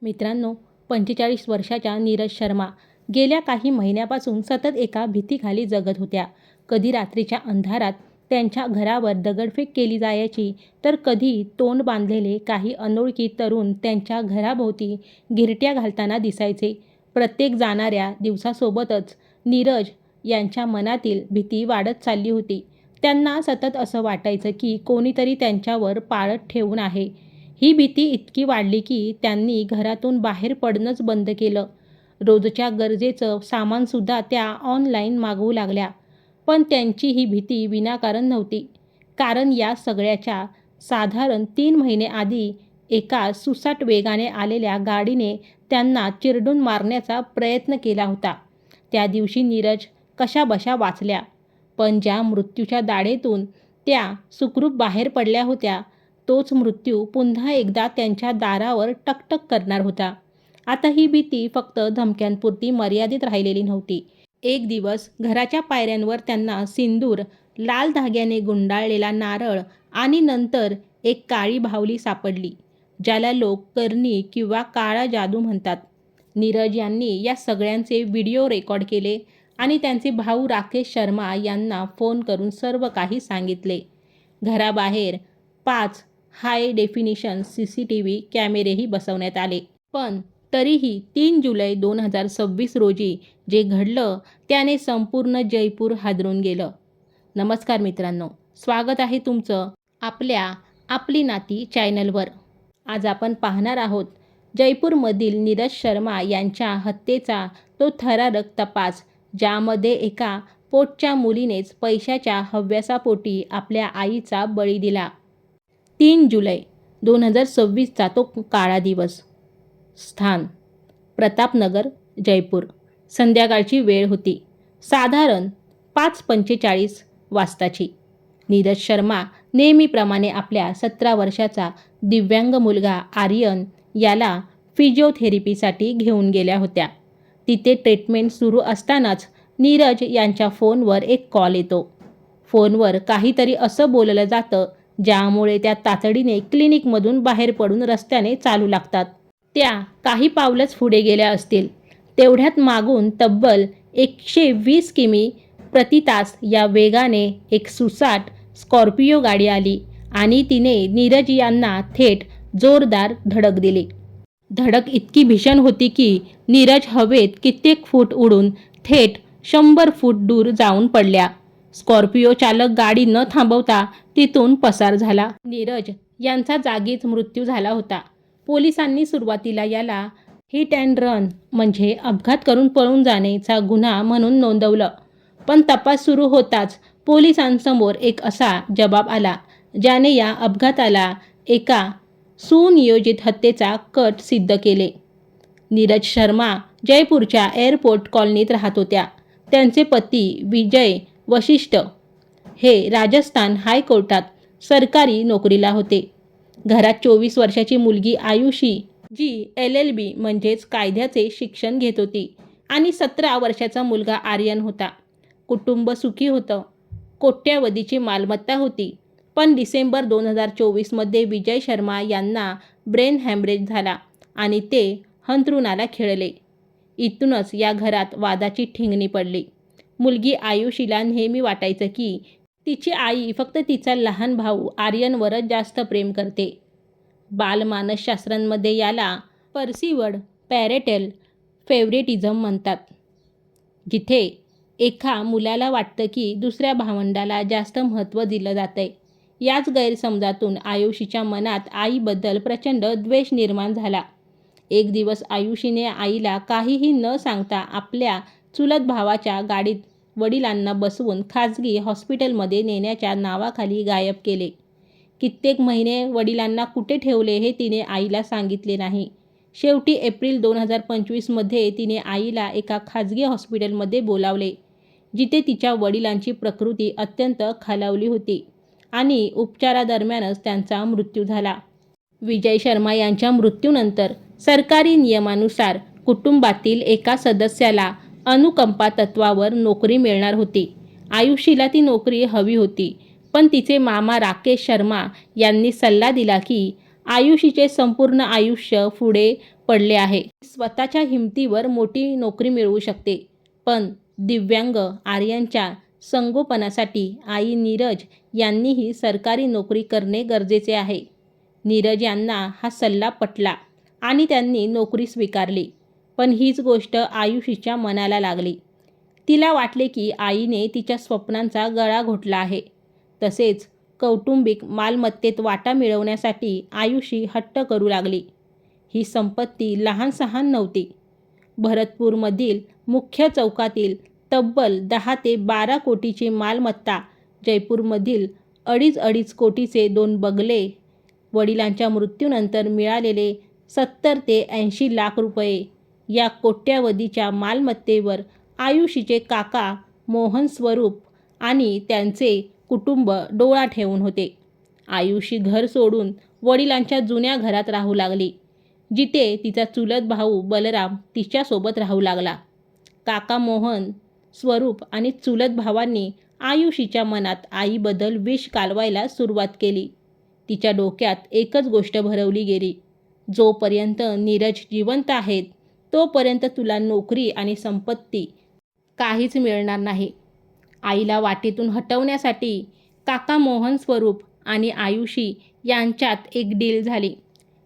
मित्रांनो, 45 वर्षाच्या नीरज शर्मा गेल्या काही महिन्यापासून सतत एका भीतीखाली जगत होत्या. कधी रात्रीच्या अंधारात त्यांच्या घरावर दगडफेक केली जायची, तर कधी तोंड बांधलेले काही अनोळखी तरुण त्यांच्या घराभोवती घिरट्या घालताना दिसायचे. प्रत्येक जाणाऱ्या दिवसासोबतच नीरज यांच्या मनातील भीती वाढत चालली होती. त्यांना सतत असं वाटायचं की कोणीतरी त्यांच्यावर पाळत ठेवून आहे. ही भीती इतकी वाढली की त्यांनी घरातून बाहेर पडणंच बंद केलं. रोजच्या गरजेचं सामानसुद्धा त्या ऑनलाईन मागवू लागल्या. पण त्यांची ही भीती विनाकारण नव्हती. कारण या सगळ्याच्या साधारण 3 महिने आधी एका सुसाट वेगाने आलेल्या गाडीने त्यांना चिरडून मारण्याचा प्रयत्न केला होता. त्या दिवशी नीरज कशाबशा वाचल्या, पण ज्या मृत्यूच्या दाढेतून त्या सुखरूप बाहेर पडल्या होत्या, तोच मृत्यू पुन्हा एकदा त्यांच्या दारावर टकटक करणार होता. आता ही भीती फक्त धमक्यांपुरती मर्यादित राहिलेली नव्हती. एक दिवस घराच्या पायऱ्यांवर त्यांना सिंदूर, लाल धाग्याने गुंडाळलेला नारळ आणि नंतर एक काळी बाहुली सापडली, ज्याला लोक करणी किंवा काळा जादू म्हणतात. नीरज यांनी या सगळ्यांचे व्हिडिओ रेकॉर्ड केले आणि त्यांचे भाऊ राकेश शर्मा यांना फोन करून सर्व काही सांगितले. घराबाहेर 5 हाय डेफिनिशन CCTV कॅमेरेही बसवण्यात आले. पण तरीही 3 जुलै 2026 रोजी जे घडलं त्याने संपूर्ण जयपूर हादरून गेलं. नमस्कार मित्रांनो, स्वागत आहे तुमचं आपल्या आपली नाती चॅनलवर. आज आपण पाहणार आहोत जयपूरमधील नीरज शर्मा यांच्या हत्येचा तो थरारक तपास, ज्यामध्ये एका पोटच्या मुलीनेच पैशाच्या हव्यासापोटी आपल्या आईचा बळी दिला. 3 जुलै 2026चा तो काळा दिवस. स्थान प्रतापनगर, जयपूर. संध्याकाळची वेळ होती, साधारण 5:45 वाजताची. नीरज शर्मा नेहमीप्रमाणे आपल्या 17 वर्षाचा दिव्यांग मुलगा आर्यन याला फिजिओथेरपीसाठी घेऊन गेल्या होत्या. तिथे ट्रीटमेंट सुरू असतानाच नीरज यांच्या फोनवर एक कॉल येतो. फोनवर काहीतरी असं बोललं जातं ज्यामुळे त्या तातडीने क्लिनिकमधून बाहेर पडून रस्त्याने चालू लागतात. त्या काही पावलंच पुढे गेल्या असतील, तेवढ्यात मागून तब्बल 120 किमी प्रति तास या वेगाने एक सुसाट स्कॉर्पिओ गाडी आली आणि तिने नीरज यांना थेट जोरदार धडक दिली. धडक इतकी भीषण होती की नीरज हवेत कित्येक फूट उडून थेट 100 फूट दूर जाऊन पडल्या. स्कॉर्पिओ चालक गाडी न थांबवता तिथून पसार झाला. नीरज यांचा जागीच मृत्यू झाला होता. पोलिसांनी सुरुवातीला याला हिट अँड रन म्हणजे अपघात करून पळून जाण्याचा गुन्हा म्हणून नोंदवलं. पण तपास सुरू होताच पोलिसांसमोर एक असा जबाब आला ज्याने या अपघाताला एका सुनियोजित हत्येचा कट सिद्ध केले. नीरज शर्मा जयपूरच्या एअरपोर्ट कॉलनीत राहत होत्या. त्यांचे पती विजय वशिष्ठ हे राजस्थान हायकोर्टात सरकारी नोकरीला होते. घरात 24 वर्षाची मुलगी आयुषी, जी LLB म्हणजेच कायद्याचे शिक्षण घेत होती, आणि 17 वर्षाचा मुलगा आर्यन होता. कुटुंब सुखी होतं. कोट्यावधीची मालमत्ता होती. पण डिसेंबर 2024मध्ये विजय शर्मा यांना ब्रेन हॅमरेज झाला आणि ते अंथरुणाला खिळले. इथूनच या घरात वादाची ठिणगी पडली. मुलगी आयुषीला नेहमी वाटायचं की तिची आई फक्त तिचा लहान भाऊ आर्यनवरच जास्त प्रेम करते. बालमानसशास्त्रांमध्ये याला परसिव्हड पॅरेंटल फेव्हरेटिझम म्हणतात, जिथे एका मुलाला वाटतं की दुसऱ्या भावंडाला जास्त महत्त्व दिलं जातंय. याच गैरसमजातून आयुषीच्या मनात आईबद्दल प्रचंड द्वेष निर्माण झाला. एक दिवस आयुषीने आईला काहीही न सांगता आपल्या चुलत भावाच्या गाडीत वडिलांना बसवून खाजगी हॉस्पिटलमध्ये नेण्याच्या नावाखाली गायब केले. कित्येक महिने वडिलांना कुठे ठेवले हे तिने आईला सांगितले नाही. शेवटी एप्रिल 2025मध्ये तिने आईला एका खाजगी हॉस्पिटलमध्ये बोलावले, जिथे तिच्या वडिलांची प्रकृती अत्यंत खालावली होती आणि उपचारादरम्यानच त्यांचा मृत्यू झाला. विजय शर्मा यांच्या मृत्यूनंतर सरकारी नियमानुसार कुटुंबातील एका सदस्याला अनुकंपा तत्वावर नोकरी मिळणार होती. आयुषीला ती नोकरी हवी होती, पण तिचे मामा राकेश शर्मा यांनी सल्ला दिला की आयुषीचे संपूर्ण आयुष्य पुढे पडले आहे. स्वतःच्या हिमतीवर मोठी नोकरी मिळवू शकते, पण दिव्यांग आर्यनच्या संगोपनासाठी आई नीरज यांनीही सरकारी नोकरी करणे गरजेचे आहे. नीरज यांना हा सल्ला पटला आणि त्यांनी नोकरी स्वीकारली. पण हीच गोष्ट आयुषीच्या मनाला लागली. तिला वाटले की आईने तिच्या स्वप्नांचा गळा घोटला आहे. तसेच कौटुंबिक मालमत्तेत वाटा मिळवण्यासाठी आयुषी हट्ट करू लागली. ही संपत्ती लहान-सहान नव्हती. भरतपूरमधील मुख्य चौकातील तब्बल 10 ते 12 कोटीची मालमत्ता, जयपूरमधील 2.5 कोटीचे 2 बंगले, वडिलांच्या मृत्यूनंतर मिळालेले 70 ते 80 लाख रुपये, या कोट्यवधीच्या मालमत्तेवर आयुषीचे काका मोहन स्वरूप आणि त्यांचे कुटुंब डोळा ठेवून होते. आयुषी घर सोडून वडिलांच्या जुन्या घरात राहू लागली, जिथे तिचा चुलत भाऊ बलराम तिच्यासोबत राहू लागला. काका मोहन स्वरूप आणि चुलत भावांनी आयुषीच्या मनात आईबद्दल विष कालवायला सुरुवात केली. तिच्या डोक्यात एकच गोष्ट भरवली गेली, जोपर्यंत नीरज जिवंत आहेत तोपर्यंत तुला नोकरी आणि संपत्ती काहीच मिळणार नाही. आईला वाटेतून हटवण्यासाठी काका मोहन स्वरूप आणि आयुषी यांच्यात एक डील झाली.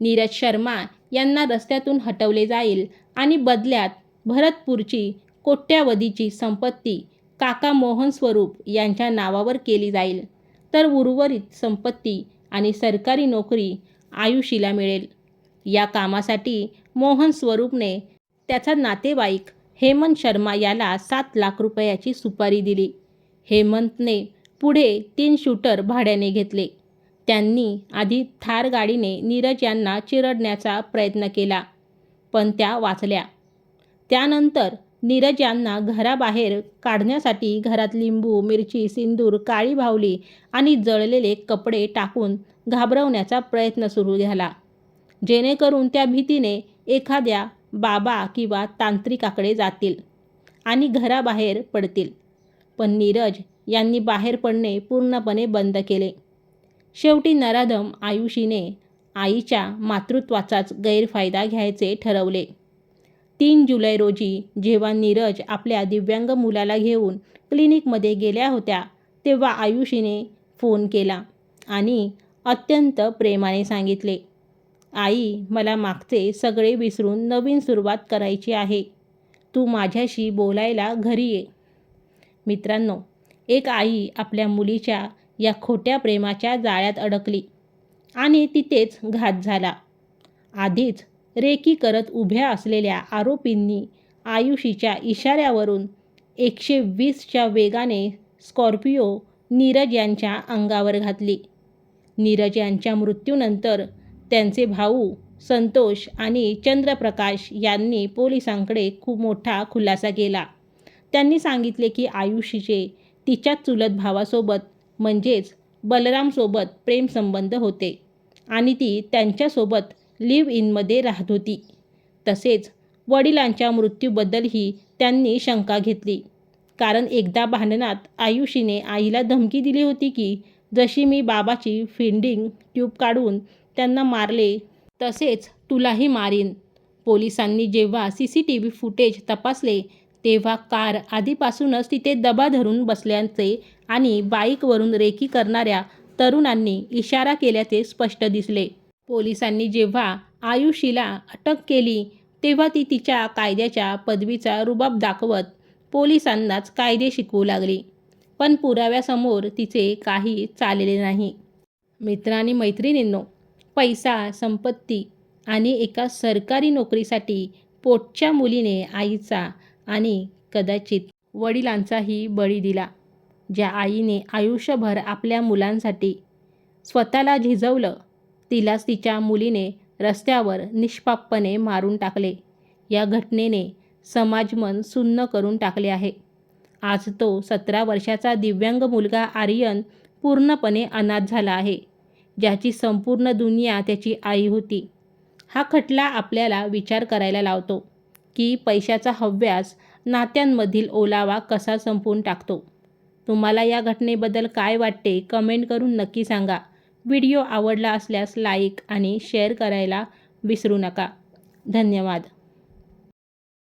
नीरज शर्मा यांना रस्त्यातून हटवले जाईल आणि बदल्यात भरतपूरची कोट्यवधीची संपत्ती काका मोहन स्वरूप यांच्या नावावर केली जाईल, तर उर्वरित संपत्ती आणि सरकारी नोकरी आयुषीला मिळेल. या कामासाठी मोहन स्वरूपने त्याचा नातेवाईक हेमंत शर्मा याला 7 लाख रुपयाची सुपारी दिली. हेमंतने पुढे 3 शूटर भाड्याने घेतले. त्यांनी आधी थार गाडीने नीरज यांना चिरडण्याचा प्रयत्न केला, पण त्या वाचल्या. त्यानंतर नीरज यांना घराबाहेर काढण्यासाठी घरात लिंबू, मिरची, सिंदूर, काळी बाहुली आणि जळलेले कपडे टाकून घाबरवण्याचा प्रयत्न सुरू झाला, जेणेकरून त्या भीतीने एखाद्या बाबा किंवा तांत्रिकाकडे जातील आणि घराबाहेर पडतील. पण नीरज यांनी बाहेर पडणे पूर्णपणे बंद केले. शेवटी नराधम आयुषीने आईच्या मातृत्वाचाच गैरफायदा घ्यायचे ठरवले. 3 जुलै रोजी जेव्हा नीरज आपल्या दिव्यांग मुलाला घेऊन क्लिनिकमध्ये गेल्या होत्या, तेव्हा आयुषीने फोन केला आणि अत्यंत प्रेमाने सांगितले, आई, मला मागचे सगळे विसरून नवीन सुरुवात करायची आहे. तू माझ्याशी बोलायला घरी ये. मित्रांनो, एक आई आपल्या मुलीच्या या खोट्या प्रेमाच्या जाळ्यात अडकली आणि तिथेच घात झाला. आधीच रेकी करत उभ्या असलेल्या आरोपींनी आयुषीच्या इशाऱ्यावरून 120च्या वेगाने स्कॉर्पिओ नीरज यांच्या अंगावर घातली. नीरज यांच्या मृत्यूनंतर त्यांचे भाऊ संतोष आणि चंद्रप्रकाश यांनी पोलिसांकडे खूप मोठा खुलासा केला. त्यांनी सांगितले की आयुषीचे तिच्या चुलत भावासोबत म्हणजेच बलरामसोबत प्रेमसंबंध होते आणि ती त्यांच्यासोबत लिव्ह इनमध्ये राहत होती. तसेच वडिलांच्या मृत्यूबद्दलही त्यांनी शंका घेतली, कारण एकदा भांडणात आयुषीने आईला धमकी दिली होती की जशी मी बाबाची फीडिंग ट्यूब काढून त्यांना मारले तसेच तुलाही मारीन. पोलिसांनी जेव्हा CCTV फुटेज तपासले तेव्हा कार आधीपासूनच तिथे दबा धरून बसल्याचे आणि बाईकवरून रेकी करणाऱ्या तरुणांनी इशारा केल्याचे स्पष्ट दिसले. पोलिसांनी जेव्हा आयुषीला अटक केली तेव्हा ती तिच्या कायद्याच्या पदवीचा रुबाब दाखवत पोलिसांनाच कायदे शिकवू लागली, पण पुराव्यासमोर तिचे काही चालले नाही. मित्र आणि मैत्रिणींनो, पैसा, संपत्ती आणि एका सरकारी नोकरीसाठी पोटच्या मुलीने आईचा आणि कदाचित वडिलांचाही बळी दिला. ज्या आईने आयुष्यभर आपल्या मुलांसाठी स्वतःला झिजवलं, तिलाच तिच्या मुलीने रस्त्यावर निष्पापपणे मारून टाकले. या घटनेने समाजमन सुन्न करून टाकले आहे. आज तो 17 वर्षाचा दिव्यांग मुलगा आर्यन पूर्णपणे अनाथ झाला आहे, ज्याची संपूर्ण दुनिया त्याची आई होती. हा खटला आपल्याला विचार करायला लावतो की पैशाचा हव्यास नात्यांमधील ओलावा कसा संपवून टाकतो. तुम्हाला या घटनेबद्दल काय वाटते कमेंट करून नक्की सांगा. व्हिडिओ आवडला असल्यास लाईक आणि शेअर करायला विसरू नका. धन्यवाद.